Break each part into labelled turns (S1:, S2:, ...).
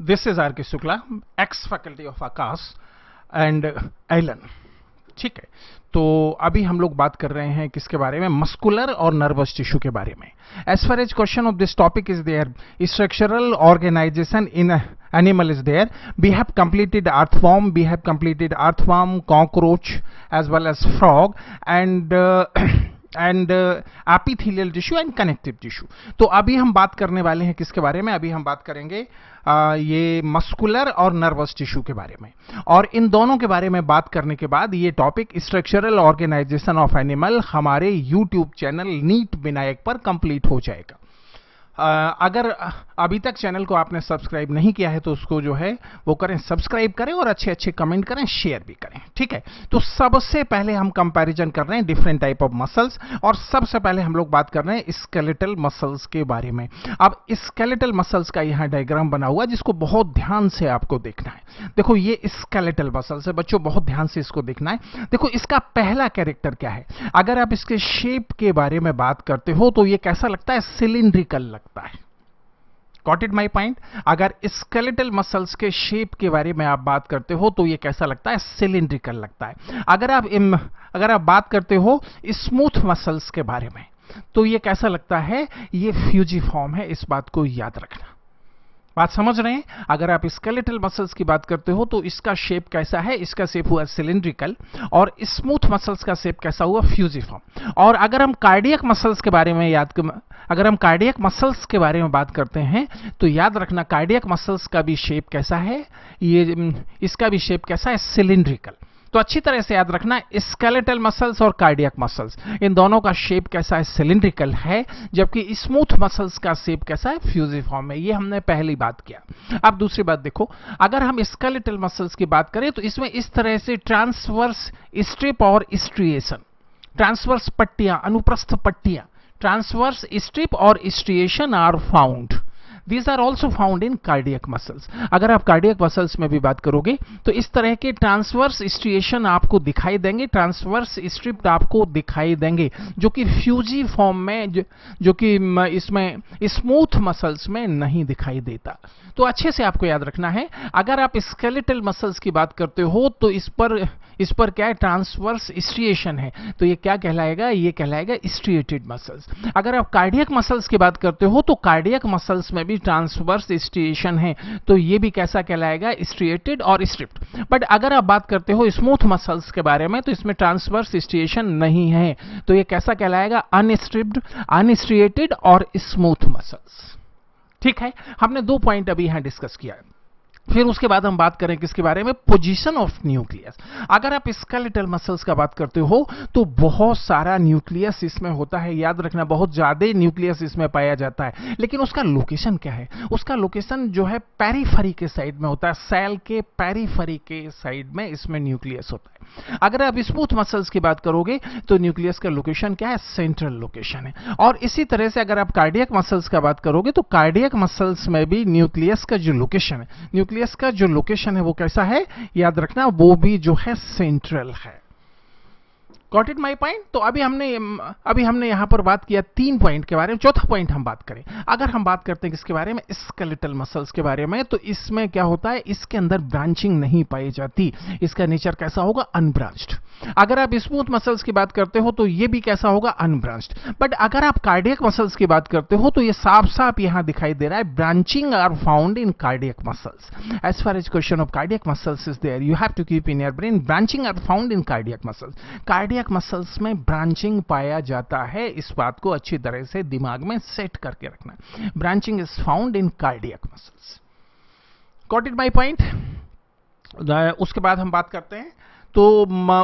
S1: This is R K Shukla, ex faculty of Aakash and Allen. ठीक है, तो अभी हम लोग बात कर रहे हैं किसके बारे में? मस्कुलर और नर्वस टिश्यू के बारे में। As far as question of this topic is there, structural organisation in animal is there. We have completed earthworm, cockroach as well as frog and epithelial tissue and connective tissue. तो अभी हम बात करने वाले हैं किसके बारे में? अभी हम बात करेंगे ये मस्कुलर और नर्वस टिश्यू के बारे में। और इन दोनों के बारे में बात करने के बाद ये topic structural organisation of animal हमारे यूट्यूब चैनल नीट विनायक पर कंप्लीट हो जाएगा। अगर अभी तक चैनल को आपने सब्सक्राइब नहीं किया है तो उसको जो है वो करें, सब्सक्राइब करें और अच्छे अच्छे कमेंट करें, शेयर भी करें। ठीक है, तो सबसे पहले हम कंपैरिजन कर रहे हैं डिफरेंट टाइप ऑफ मसल्स, और सबसे पहले हम लोग बात कर रहे हैं स्केलेटल मसल्स के बारे में। अब स्केलेटल मसल्स का यहाँ डायग्राम बना हुआ जिसको बहुत ध्यान से आपको देखना है। देखो ये स्केलेटल मसल्स है बच्चों, बहुत ध्यान से इसको देखना है। देखो इसका पहला कैरेक्टर क्या है? अगर आप इसके शेप के बारे में बात करते हो तो ये कैसा लगता है? सिलिंड्रिकल लगता है। Got it my point? अगर स्केलेटल मसल्स के शेप के बारे में आप बात करते हो तो ये कैसा लगता है? सिलिंड्रिकल लगता है। अगर आप बात करते हो स्मूथ मसल्स के बारे में तो ये कैसा लगता है? ये फ्यूजिफॉर्म है। इस बात को याद रखना। बात समझ रहे हैं? अगर आप स्केलेटल मसल्स की बात करते हो तो इसका शेप कैसा है? इसका शेप हुआ सिलिंड्रिकल, और स्मूथ मसल्स का शेप कैसा हुआ? फ्यूजिफॉर्म। और अगर हम कार्डियक मसल्स के बारे में बात करते हैं तो याद रखना कार्डियक मसल्स का भी शेप कैसा है? इसका भी शेप कैसा है? सिलिंड्रिकल। तो अच्छी तरह से याद रखना, स्केलेटल मसल्स और कार्डियक मसल्स इन दोनों का शेप कैसा है? सिलिंड्रिकल है, जबकि स्मूथ मसल्स का शेप कैसा है? फ्यूजिफॉर्म है। ये हमने पहली बात किया। अब दूसरी बात देखो, अगर हम स्केलेटल मसल्स की बात करें तो इसमें इस तरह से ट्रांसवर्स स्ट्रिप और स्ट्रिएशन, ट्रांसवर्स पट्टियां, अनुप्रस्थ पट्टियां, ट्रांसवर्स स्ट्रिप और striation are found. These are also found in cardiac muscles. अगर आप कार्डियक मसल्स में भी बात करोगे तो इस तरह के ट्रांसवर्स स्ट्रिएशन आपको दिखाई देंगे, ट्रांसवर्स स्ट्रिप आपको दिखाई देंगे, जो कि फ्यूजी फॉर्म में, जो कि इसमें स्मूथ मसल्स में नहीं दिखाई देता। तो अच्छे से आपको याद रखना है, अगर आप स्केलेटल मसल्स की बात करते हो तो इस पर क्या है? ट्रांसवर्स स्ट्रिएशन है, तो ये क्या कहलाएगा? ये कहलाएगा स्ट्रिएटेड मसल्स। अगर आप कार्डियक मसल्स की बात करते हो तो कार्डियक मसल्स में भी ट्रांसवर्स स्ट्रिएशन है, तो ये भी कैसा कहलाएगा? स्ट्रिएटेड और स्ट्रिप्ड। बट अगर आप बात करते हो स्मूथ मसल्स के बारे में तो इसमें ट्रांसवर्स स्ट्रिएशन नहीं है, तो ये कैसा कहलाएगा? अनस्ट्रिप्ड, अनस्ट्रिएटेड और स्मूथ मसल्स। ठीक है, हमने 2 पॉइंट अभी यहां डिस्कस किया है। फिर उसके बाद हम बात करें किसके बारे में? Position of nucleus. अगर आप स्केलेटल मसल्स का बात करते हो तो बहुत सारा न्यूक्लियस इसमें होता है। याद रखना, बहुत ज्यादा न्यूक्लियस इसमें पाया जाता है, लेकिन उसका लोकेशन क्या है? उसका लोकेशन जो है पेरिफेरी के साइड में होता है। सेल के पेरिफेरी के साइड में इसमें न्यूक्लियस होता है। अगर आप स्मूथ मसल्स की बात करोगे तो न्यूक्लियस का लोकेशन क्या है? सेंट्रल लोकेशन है। और इसी तरह से अगर आप कार्डियक मसल्स का बात करोगे तो कार्डियक मसल्स में भी न्यूक्लियस का जो लोकेशन है वो कैसा है? याद रखना, वो भी जो है सेंट्रल है। Got it my point? तो अभी हमने यहां पर बात किया 3 पॉइंट के बारे में। चौथा पॉइंट हम बात करें, अगर हम बात करते हैं किसके बारे में? स्केलेटल मसल्स के बारे में, तो इसमें क्या होता है? इसके अंदर ब्रांचिंग नहीं पाई जाती। इसका नेचर कैसा होगा? अनब्रांच्ड। अगर आप स्मूथ मसल्स की बात करते हो तो ये भी कैसा होगा? अनब्रांच्ड। बट अगर आप कार्डियक मसल्स की बात करते हो तो ये साफ साफ यहां दिखाई दे रहा है, branching are found in cardiac muscles. As far as question of cardiac muscles is there, you have to keep in your brain, branching are found in cardiac muscles. Cardiac muscles में ब्रांचिंग पाया जाता है। इस बात को अच्छी तरह से दिमाग में सेट करके रखना। Branching is found in cardiac muscles. Got it my point? उसके बाद हम बात करते हैं, तो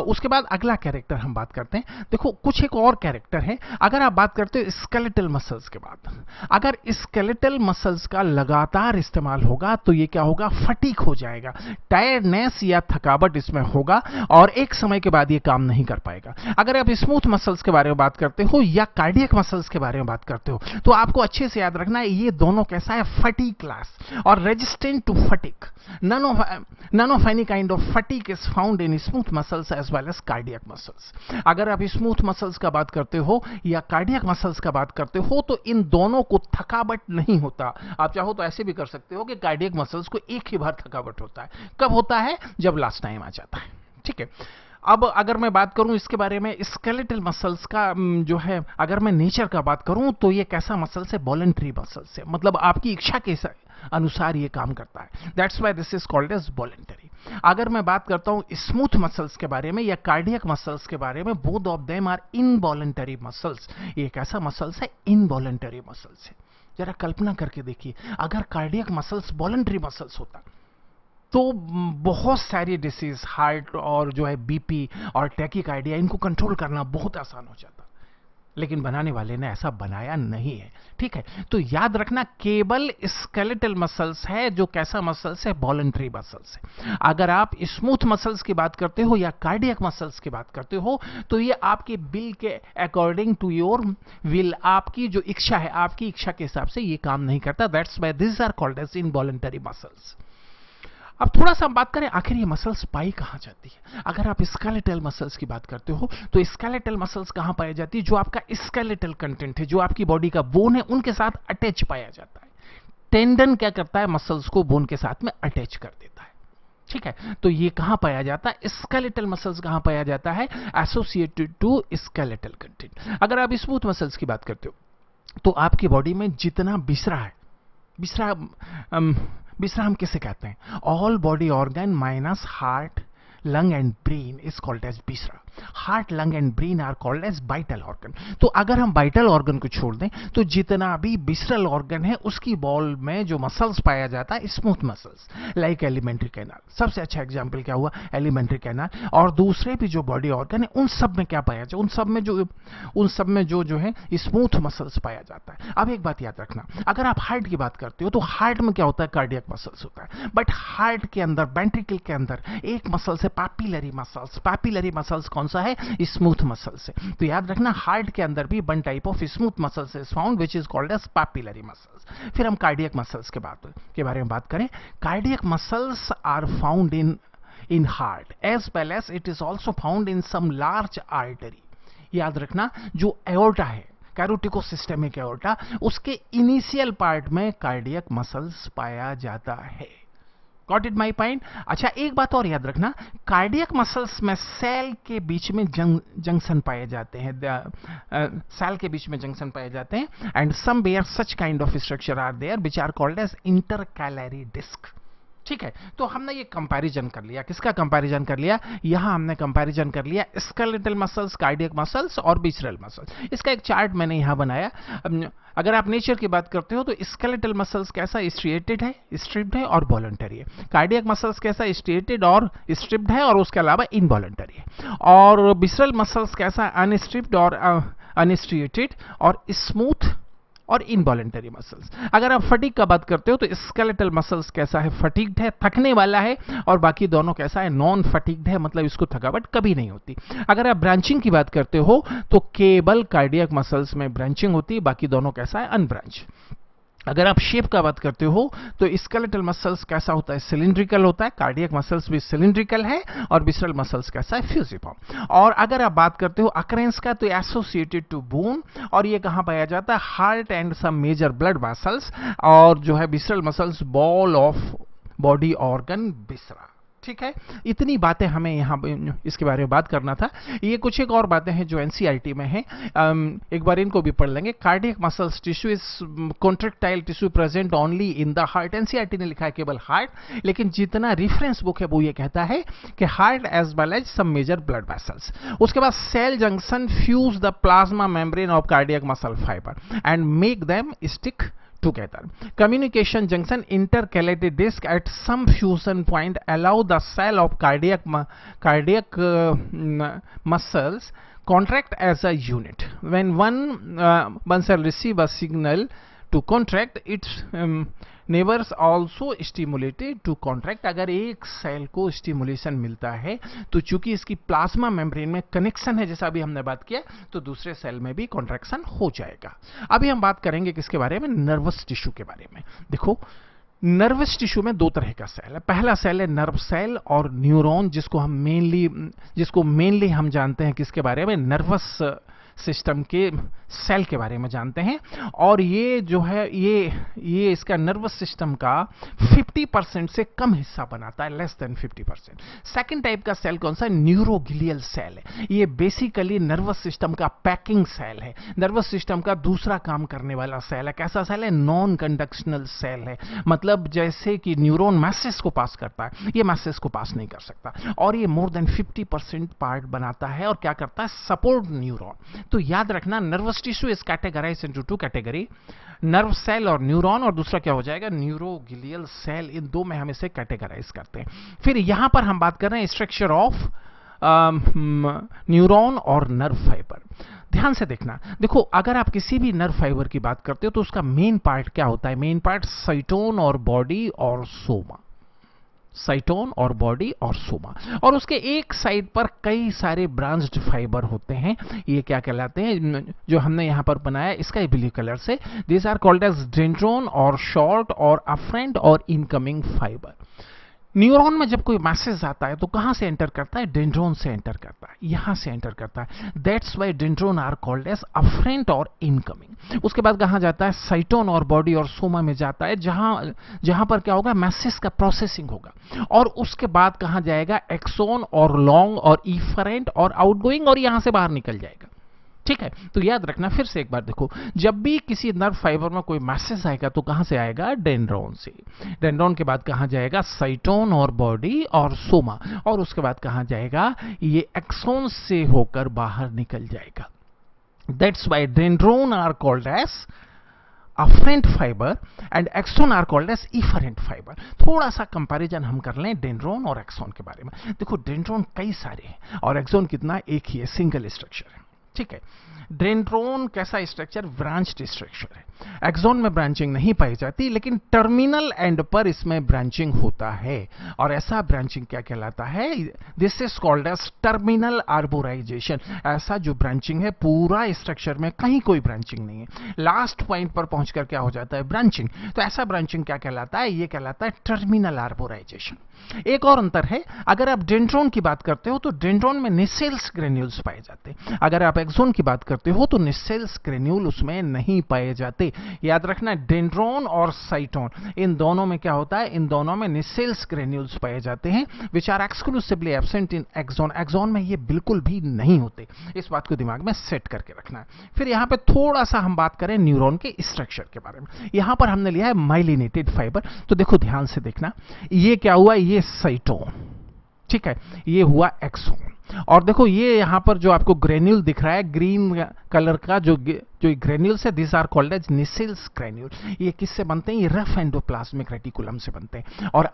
S1: उसके बाद अगला कैरेक्टर हम बात करते हैं। देखो कुछ एक और कैरेक्टर है। अगर आप बात करते हो स्केलेटल मसल्स के बाद, अगर स्केलेटल मसल्स का लगातार इस्तेमाल होगा तो ये क्या होगा? फटीग हो जाएगा, टायर्डनेस या थकावट इसमें होगा, और एक समय के बाद ये काम नहीं कर पाएगा। अगर आप स्मूथ मसल्स के बारे में बात करते हो या कार्डियक मसल्स के बारे में बात करते हो तो आपको अच्छे से याद रखना है, ये दोनों कैसा है? फटीग क्लास और resistant to fatigue. None of any kind of fatigue is found in smooth muscles as well as cardiac muscles. अगर आप स्मूथ मसल्स का बात करते हो या कार्डियक मसल्स का बात करते हो तो इन दोनों को थकावट नहीं होता। आप चाहो तो ऐसे भी कर सकते हो कि कार्डियक मसल्स को एक ही बार थकावट होता है। कब होता है? जब लास्ट टाइम आ जाता है। ठीक है, अब अगर मैं बात करूं इसके बारे में स्केलेटल मसल्स का जो है, अगर मैं नेचर का बात करूं तो ये कैसा मसल्स है? वॉलंटरी मसल्स है, मतलब आपकी इच्छा के अनुसार ये काम करता है। That's why this is called as voluntary. अगर मैं बात करता हूं स्मूथ मसल्स के बारे में या कार्डियक मसल्स के बारे में, both of them are involuntary muscles. ये कैसा मसल्स है? इनवॉलंटरी मसल्स है। जरा कल्पना करके देखिए, अगर कार्डियक मसल्स वॉलंटरी मसल्स होता तो बहुत सारी डिसीज, हार्ट और जो है बीपी और टैकीकार्डिया, इनको कंट्रोल करना बहुत आसान हो जाता। लेकिन बनाने वाले ने ऐसा बनाया नहीं है। ठीक है, तो याद रखना केवल स्केलेटल मसल्स है जो कैसा मसल्स है? वॉलंटरी मसल्स है। अगर आप स्मूथ मसल्स की बात करते हो या कार्डियक मसल्स की बात करते हो तो ये आपके बिल के अकॉर्डिंग टू योर विल, आपकी जो इच्छा है, आपकी इच्छा के हिसाब से ये काम नहीं करता। That's why this are called as involuntary muscles. अब थोड़ा सा हम बात करें आखिर ये मसल्स पाई कहां जाती है। अगर आप स्केलेटल मसल्स की बात करते हो तो स्केलेटल मसल्स कहां पाई जाती है? जो आपका स्केलेटल कंटेंट है, जो आपकी बॉडी का बोन है, उनके साथ अटैच पाया जाता है। टेंडन क्या करता है? मसल्स को बोन के साथ में अटैच कर देता है। ठीक है, तो ये कहां पाया जाता है? स्केलेटल मसल्स कहां पाया जाता है? Associated to skeletal content. अगर आप स्मूथ मसल्स की बात करते हो तो आपकी बॉडी में जितना बिसरा है, बिसरा हम किसे कहते हैं? All body organ minus heart, lung and brain is called as viscera. Heart, lung and brain are called as vital organ. तो अगर हम वाइटल ऑर्गन को छोड़ दें तो जितना भी बिसरल ऑर्गन है उसकी बॉल में जो मसल्स पाया जाता है smooth muscles, like alimentary canal. सबसे अच्छा एग्जांपल क्या हुआ? Alimentary canal. और दूसरे भी जो बॉडी ऑर्गन है उन सब में क्या पाया जाता है? उन सब में जो है स्मूथ मसल्स पाया जाता है। अब एक बात याद रखना, अगर आप हार्ट की बात करते हो तो हार्ट में क्या होता है? कार्डियक मसल्स होता है। बट हार्ट के अंदर, वेंट्रिकल के अंदर एक मसल्स है पैपिलरी मसल्स। पैपिलरी मसल्स कौन सा है? स्मूथ मसल्स है। तो याद रखना हार्ट के अंदर भी one type of smooth muscles is found which is called as papillary muscles. फिर हम कार्डियक मसल्स के बारे में बात करें। Cardiac muscles are found in heart as well as it is also found in some large artery. याद रखना जो एओर्टा है, कैरोटिकोसिस्टेमिक एओर्टा, उसके इनिशियल पार्ट में कार्डियक मसल्स पाया जाता है। Got it my point? अच्छा, एक बात और याद रखना, कार्डियक मसल्स में सेल के बीच में जंक्शन पाए जाते हैं, सेल के बीच में जंक्शन पाए जाते हैं। And somewhere such kind of structure are there which are called as intercalary disc. ठीक है, तो हमने ये कंपैरिजन कर लिया। किसका कंपैरिजन कर लिया? यहां हमने कंपैरिजन कर लिया स्केलेटल मसल्स, कार्डियक मसल्स और विसरल मसल्स। इसका एक चार्ट मैंने यहां बनाया। अगर आप नेचर की बात करते हो तो स्केलेटल मसल्स कैसा? स्ट्रिएटेड है, स्ट्रिप्ड है और वॉलंटरी है। कार्डियक मसल्स कैसा? स्ट्रिएटेड और स्ट्रिप्ड है और उसके अलावा इनवॉलंटरी है। और विसरल मसल्स कैसा? अनस्ट्रिप्ड और अनस्ट्रिएटेड और स्मूथ और इनवॉलंटरी मसल्स। अगर आप फटीग का बात करते हो तो स्केलेटल मसल्स कैसा है? फटीग्ड है, थकने वाला है। और बाकी दोनों कैसा है? नॉन फटीग्ड है, मतलब इसको थकावट कभी नहीं होती। अगर आप ब्रांचिंग की बात करते हो तो केवल कार्डियक मसल्स में ब्रांचिंग होती है, बाकी दोनों कैसा है? अनब्रांच। अगर आप शेप का बात करते हो तो स्केलेटल मसल्स कैसा होता है? सिलिंड्रिकल होता है। कार्डियक मसल्स भी सिलिंड्रिकल है। और विसरल मसल्स कैसा है? फ्यूजिफॉर्म। और अगर आप बात करते हो अकरेंस का तो एसोसिएटेड टू बोन, और ये कहां पाया जाता है? Heart and some major blood vessels. और जो है visceral muscles wall of body organ viscera. ठीक है, इतनी बातें हमें यहाँ इसके बारे में बात करना था। ये कुछ एक और बातें हैं जो एनसीईआरटी में है, एक बार इनको भी पढ़ लेंगे। Cardiac muscles tissue is contractile tissue present only in the heart. NCERT ने लिखा है केवल हार्ट, लेकिन जितना रेफरेंस बुक है वो ये कहता है कि heart as well as some major blood vessels. उसके बाद cell junction fuse the plasma membrane of cardiac muscle fibre and make them stick together. Communication junction intercalated disc at some fusion point allow the cell of cardiac muscles contract as a unit. When one cell receive a signal to contract, its neighbors also stimulated to contract. अगर एक cell को stimulation मिलता है तो चूंकि इसकी plasma membrane में connection है, जैसा अभी हमने बात किया, तो दूसरे सेल में भी कॉन्ट्रैक्शन हो जाएगा। अभी हम बात करेंगे किसके बारे में? नर्वस टिश्यू के बारे में। देखो, नर्वस टिश्यू में दो तरह का सेल है। पहला सेल है नर्व सेल और न्यूरॉन, जिसको मेनली हम जानते हैं किसके बारे में, नर्वस सिस्टम के सेल के बारे में जानते हैं। और ये जो है ये इसका नर्वस सिस्टम का 50% से कम हिस्सा बनाता है, लेस देन 50%। सेकंड टाइप का सेल कौन सा है, न्यूरोग्लियल सेल है। ये बेसिकली नर्वस सिस्टम का पैकिंग सेल है, नर्वस सिस्टम का दूसरा काम करने वाला सेल है। कैसा सेल है, नॉन कंडक्शनल सेल है। मतलब जैसे कि न्यूरॉन मैसेज को पास करता है, ये मैसेज को पास नहीं कर सकता, और ये मोर देन 50% पार्ट बनाता है। और क्या करता है, सपोर्ट न्यूरॉन। तो याद रखना, nervous tissue is categorised into two category, nerve cell और न्यूरॉन, और दूसरा क्या हो जाएगा, न्यूरोग्लियल सेल। इन दो में हम इसे कैटेगराइज करते हैं। फिर यहां पर हम बात कर रहे हैं स्ट्रक्चर ऑफ न्यूरॉन और नर्व फाइबर। ध्यान से देखना, देखो अगर आप किसी भी नर्व फाइबर की बात करते हो तो उसका मेन पार्ट क्या होता है, मेन पार्ट साइटोन और बॉडी और सोमा, साइटोन और बॉडी और सोमा, और उसके एक साइड पर कई सारे ब्रांच्ड फाइबर होते हैं। ये क्या कहलाते हैं, जो हमने यहां पर बनाया स्काई ब्लू कलर से, this are called as dendron और शॉर्ट और अफ्रेंट और इनकमिंग फाइबर। न्यूरॉन में जब कोई मैसेज आता है तो कहां से एंटर करता है, डेंड्रोन से एंटर करता है, यहां से एंटर करता है। That's why dendron are called as afferent और इनकमिंग। उसके बाद कहां जाता है, साइटोन और बॉडी और सोमा में जाता है, जहां पर क्या होगा, मैसेज का प्रोसेसिंग होगा। और उसके बाद कहां जाएगा, एक्सोन और लॉन्ग और इफरेंट और आउटगोइंग, और यहां से बाहर निकल जाएगा। ठीक है, तो याद रखना, फिर से एक बार देखो, जब भी किसी नर्व फाइबर में कोई मैसेज आएगा तो कहां से आएगा, डेंड्रोन से। डेंड्रोन के बाद कहां जाएगा, साइटोन और बॉडी और सोमा, और उसके बाद कहां जाएगा, ये एक्सोन से होकर बाहर निकल जाएगा। That's why dendron are called as afferent fibre and axon are called as efferent fibre. थोड़ा सा कंपैरिजन हम कर लें डेंड्रोन और एक्सोन के बारे में। देखो डेंड्रोन कई सारे हैं और एक्सोन कितना, एक ही है, सिंगल स्ट्रक्चर है। ठीक है, डेंड्रोन कैसा स्ट्रक्चर, ब्रांच्ड स्ट्रक्चर है। एक्सोन में ब्रांचिंग नहीं पाई जाती, लेकिन टर्मिनल एंड पर इसमें ब्रांचिंग होता है, और ऐसा ब्रांचिंग क्या कहलाता है, this is called as terminal arborization. ऐसा जो ब्रांचिंग है, पूरा स्ट्रक्चर में कहीं कोई ब्रांचिंग नहीं है, लास्ट पॉइंट पर पहुंचकर क्या हो जाता है, ब्रांचिंग। तो ऐसा ब्रांचिंग क्या कहलाता है, ये कहलाता है टर्मिनल आर्बोराइजेशन। एक और अंतर है, अगर आप डेंड्रोन की बात करते हो तो डेंड्रोन में निसेल्स ग्रेन्यूल्स पाए जाते हैं, अगर आप एक्सोन की बात करते हो तो निसेल्स ग्रेन्यूल उसमें नहीं पाए जाते। याद रखना, डेंड्रोन और साइटोन, इन दोनों में क्या होता है, इन दोनों में निसेल्स ग्रेन्यूल्स पाए जाते हैं, which are exclusively absent in axon. Axon में ये बिल्कुल भी नहीं होते, इस बात को दिमाग में सेट करके रखना है। फिर यहां पे थोड़ा सा हम बात करें न्यूरॉन के स्ट्रक्चर के बारे में। यहां पर हमने लिया है माइलिनेटेड फाइबर, तो देखो ध्यान से देखना, ये क्या हुआ, ये साइटोन, ठीक है, ये हुआ एक्सोन, और देखो ये यहां पर जो आपको ग्रेन्यूल दिख रहा है ग्रीन कलर का, जो ग्रेन्यूल्स है, this are called as Nissl's granule. ये किससे बनते हैं, ये रफ एंडोप्लाज्मिक रेटिकुलम से बनते हैं, और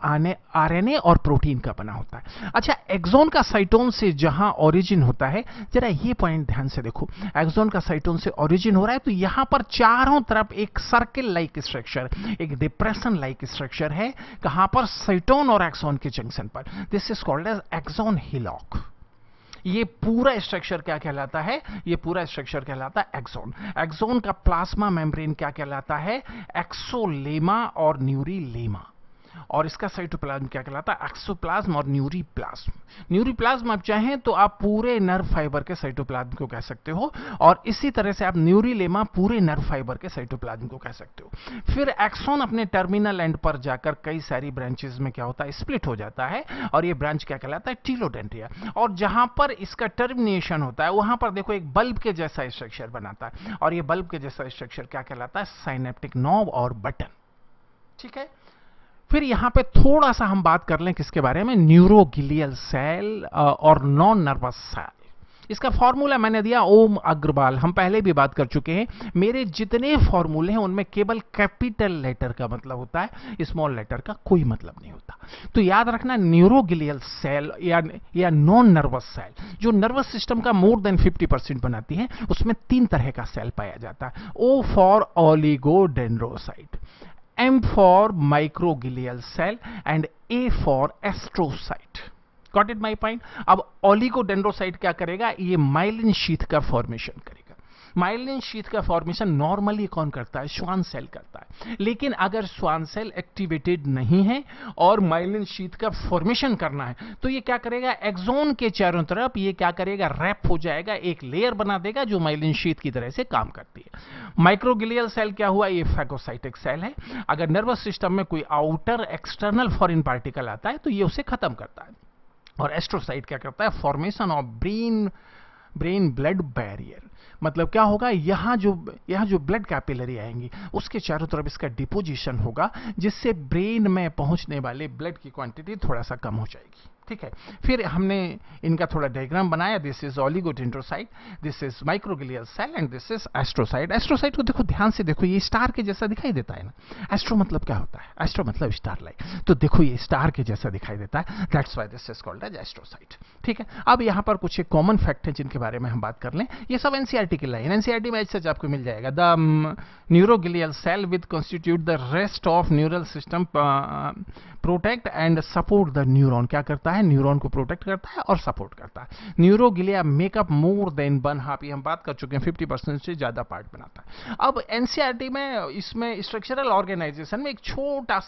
S1: आरएनए और प्रोटीन का बना होता है। अच्छा, एक्सोन का साइटोन से जहां ओरिजिन होता है, जरा ये पॉइंट ध्यान से देखो, एक्सोन का साइटोन से ओरिजिन हो रहा है, तो यहां पर चारों तरफ एक सर्किल लाइक स्ट्रक्चर, एक डिप्रेशन लाइक स्ट्रक्चर है, कहां पर, साइटोन और एक्सोन के जंक्शन पर। This is called as axon hillock. ये पूरा स्ट्रक्चर क्या कहलाता है, ये पूरा स्ट्रक्चर कहलाता है एक्सोन। एक्सोन का प्लाज्मा मेम्ब्रेन क्या कहलाता है, एक्सोलेमा और न्यूरीलेमा, और इसका साइटोप्लाज्म क्या कहलाता है, एक्सोप्लाज्म और न्यूरीप्लाज्म। न्यूरीप्लाज्म आप चाहें तो आप पूरे नर्व फाइबर के साइटोप्लाज्म को कह सकते हो, और इसी तरह से आप न्यूरीलेमा पूरे नर्व फाइबर के साइटोप्लाज्म को कह सकते हो। फिर एक्सोन अपने टर्मिनल एंड पर जाकर कई सारी ब्रांचेस में क्या होता है, स्प्लिट हो जाता है, और ये ब्रांच क्या कहलाता है, टीलोडेंड्रिया। और जहां पर इसका टर्मिनेशन होता है वहां पर देखो एक बल्ब के जैसा स्ट्रक्चर बनाता है, और ये बल्ब के जैसा स्ट्रक्चर क्या कहलाता है, साइनेप्टिक नॉब और बटन। ठीक है, फिर यहां पे थोड़ा सा हम बात कर लें किसके बारे में, न्यूरोग्लियल सेल और नॉन नर्वस सेल। इसका फॉर्मूला मैंने दिया ओम अग्रवाल, हम पहले भी बात कर चुके हैं। मेरे जितने फॉर्मूले हैं उनमें केवल कैपिटल लेटर का मतलब होता है, स्मॉल लेटर का कोई मतलब नहीं होता। तो याद रखना, न्यूरोग्लियल सेल या नॉन नर्वस सेल जो नर्वस सिस्टम का मोर देन 50% बनाती है, उसमें 3 तरह का सेल पाया जाता है। O for oligodendrocyte, M for microglial cell and A for astrocyte. Got it my point? अब ओलिगोडेंड्रोसाइट क्या करेगा, ये माइलिन शीथ का फॉर्मेशन करेगा। माइलिन शीथ का फॉर्मेशन नॉर्मली कौन करता है? श्वान सेल करता है। लेकिन अगर श्वान सेल एक्टिवेटेड नहीं है और माइलिन शीथ का फॉर्मेशन करना है तो ये क्या करेगा? एक्सोन के चारों तरफ ये क्या करेगा? रैप हो जाएगा, एक लेयर बना देगा जो माइलिन शीथ की तरह से काम करती है। माइक्रोग्लियल सेल क्या हुआ? ये फैगोसाइटिक सेल है। अगर नर्वस सिस्टम में कोई आउटर एक्सटर्नल फॉरेन पार्टिकल आता है तो ये उसे खत्म करता है। और एस्ट्रोसाइट क्या करता है? Formation of brain blood barrier. मतलब क्या होगा? यहां जो ब्लड कैपिलरी आएंगी उसके चारों तरफ इसका डिपोजिशन होगा, जिससे ब्रेन में पहुंचने वाले ब्लड की क्वांटिटी थोड़ा सा कम हो जाएगी। ठीक है, फिर हमने इनका थोड़ा डायग्राम बनाया। This is oligodendrocyte, this is microglial cell and this is astrocyte. Astrocyte को देखो, ध्यान से देखो, ये स्टार के जैसा दिखाई देता है ना। एस्ट्रो मतलब क्या होता है? एस्ट्रो मतलब स्टार लाइक। तो देखो ये स्टार के जैसा दिखाई देता है, that's why this is called as astrocyte. ठीक है, अब यहां पर कुछ एक कॉमन फैक्ट है जिनके बारे में हम बात कर लें। ये सब एनसीईआरटी की लाइन, एनसीईआरटी में ऐसे आपको मिल जाएगा। The neuroglial cell with constitute the rest of neural system protect and support the neuron. क्या करता है? न्यूरॉन को प्रोटेक्ट करता है और सपोर्ट करता है। न्यूरोग्लिया मेकअप मोर देन 1/2, हम बात कर चुके हैं, 50% से ज्यादा पार्ट बनाता है। अब एनसीईआरटी में इसमें स्ट्रक्चरल ऑर्गेनाइजेशन में एक छोटा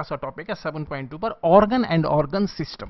S1: सा टॉपिक है 7.2 पर, ऑर्गन एंड ऑर्गन सिस्टम।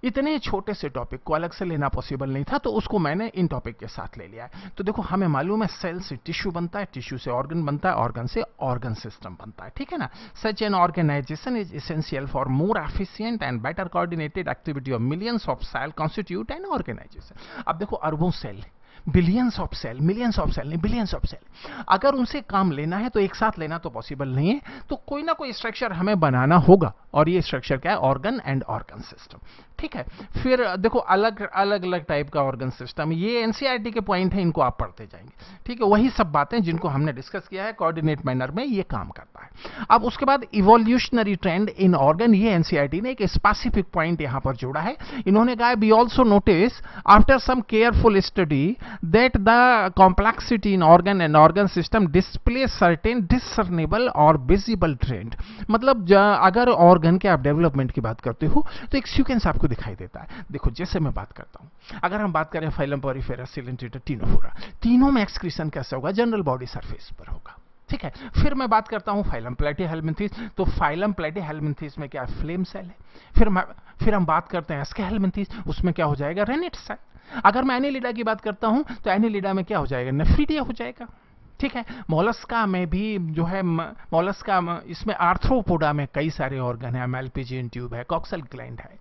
S1: इतने छोटे से टॉपिक को अलग से लेना पॉसिबल नहीं था, तो उसको मैंने इन टॉपिक के साथ ले लिया है। तो देखो, हमें मालूम है सेल से टिश्यू बनता है, टिश्यू से ऑर्गन बनता है, ऑर्गन से ऑर्गन सिस्टम बनता है। ठीक है ना? Such an organisation is essential for more efficient and better coordinated activity of millions of cell constitute an organisation. अब देखो, अरबों cell, billions of cell, millions of cell नहीं, बिलियंस ऑफ सेल। अगर उनसे काम लेना है तो एक साथ लेना तो पॉसिबल नहीं है, तो कोई ना कोई स्ट्रक्चर हमें बनाना होगा, और ये स्ट्रक्चर क्या है? Organ and organ system. ठीक है, फिर देखो अलग अलग टाइप का ऑर्गन सिस्टम, ये एनसीईआरटी के पॉइंट है, इनको आप पढ़ते जाएंगे। ठीक है, वही सब बातें जिनको हमने डिस्कस किया है, कोऑर्डिनेट मैनर में ये काम करता है। अब उसके बाद इवोल्यूशनरी ट्रेंड इन ऑर्गन, ये एनसीईआरटी ने एक स्पेसिफिक पॉइंट यहां पर जोड़ा है। इन्होंने कहा, we also notice after some careful study that the complexity in organ and organ system display certain discernible और visible trend। मतलब अगर ऑर्गन के आप डेवलपमेंट की बात करते हो तो एक सीक्वेंस आपको दिखाई देता है। देखो, जैसे मैं बात करता हूं, अगर हम बात करें फाइलम, पॉरीफेरा, सिलेंट्रेटा, टीनोफोरा, तीनों में एक्सक्रीशन कैसे होगा? जनरल बॉडी सरफेस पर होगा। ठीक है, फिर मैं बात करता हूं फाइलम प्लेटीहेल्मिन्थेस, तो फाइलम प्लेटीहेल्मिन्थेस में क्या? फ्लेम सेल है। फिर हम बात करते हैं स्केहेल्मिन्थेस, उसमें क्या हो जाएगा? रेनिट सेल। अगर मैं एनिलिडा की बात करता हूं तो एनिलिडा में क्या हो जाएगा? नेफ्रिडिया हो जाएगा। ठीक है, मोलस्का में भी जो है, मोलस्का इसमें आर्थ्रोपोडा में कई सारे ऑर्गन है, मैल्पिजियन ट्यूब है, कॉक्सल ग्लैंड है,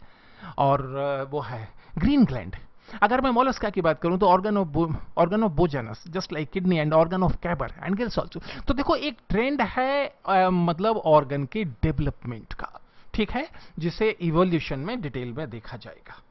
S1: और वो है ग्रीन ग्लैंड। अगर मैं मोलस्का की बात करूं तो organ of Bojanus, just like kidney, and organ of Keber and gills also. तो देखो, एक ट्रेंड है मतलब ऑर्गन के डेवलपमेंट का। ठीक है, जिसे इवोल्यूशन में डिटेल में देखा जाएगा।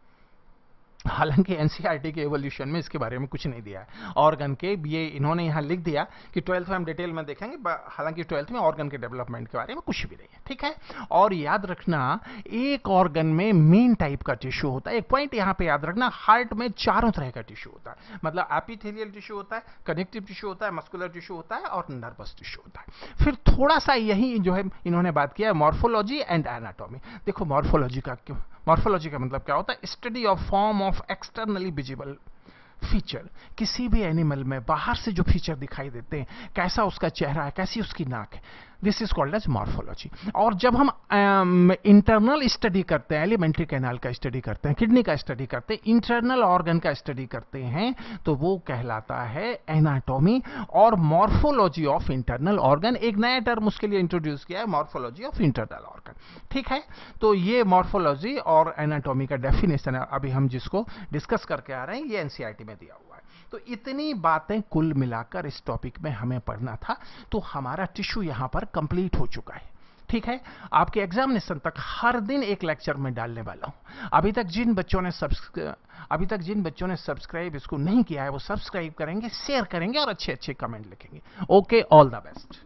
S1: हालांकि एनसीईआरटी के एवोल्यूशन में इसके बारे में कुछ नहीं दिया है ऑर्गन के, ये इन्होंने यहां लिख दिया कि 12th में हम डिटेल में देखेंगे, हालांकि 12th में ऑर्गन के डेवलपमेंट के बारे में कुछ भी नहीं है। ठीक है, और याद रखना, एक ऑर्गन में मेन टाइप का टिश्यू होता है। एक पॉइंट यहां पे याद रखना, हार्ट में चारों तरह का टिश्यू होता है। मतलब एपिथेलियल टिश्यू होता है, कनेक्टिव टिश्यू होता है, मस्कुलर टिश्यू होता है, और नर्वस टिश्यू होता है। फिर थोड़ा सा यही जो है इन्होंने बात किया, मॉर्फोलॉजी एंड एनाटॉमी। देखो, मॉर्फोलॉजी का मतलब क्या होता है? Study of form of externally visible feature. किसी भी एनिमल में बाहर से जो फीचर दिखाई देते हैं, कैसा उसका चेहरा है, कैसी उसकी नाक है, this is called as morphology. और जब हम इंटरनल स्टडी करते हैं, एलिमेंट्री कैनाल का स्टडी करते हैं, किडनी का स्टडी करते हैं, इंटरनल ऑर्गन का स्टडी करते हैं, तो वो कहलाता है एनाटॉमी और मॉर्फोलॉजी ऑफ इंटरनल ऑर्गन। एक नया टर्म उसके लिए इंट्रोड्यूस किया है, मॉर्फोलॉजी ऑफ इंटरनल ऑर्गन। ठीक है, तो ये मॉर्फोलॉजी और एनाटॉमी का डेफिनेशन है अभी हम जिसको डिस्कस करके आ रहे हैं, ये एनसीईआरटी में दिया हुआ है। तो इतनी बातें कुल मिलाकर इस टॉपिक में हमें पढ़ना था, तो हमारा टिश्यू यहां पर कंप्लीट हो चुका है। ठीक है, आपके एग्जामिनेशन तक हर दिन एक लेक्चर में डालने वाला हूं। अभी तक जिन बच्चों ने सब्सक्राइब इसको नहीं किया है, वो सब्सक्राइब करेंगे, शेयर करेंगे और अच्छे अच्छे कमेंट लिखेंगे। Okay, all the best.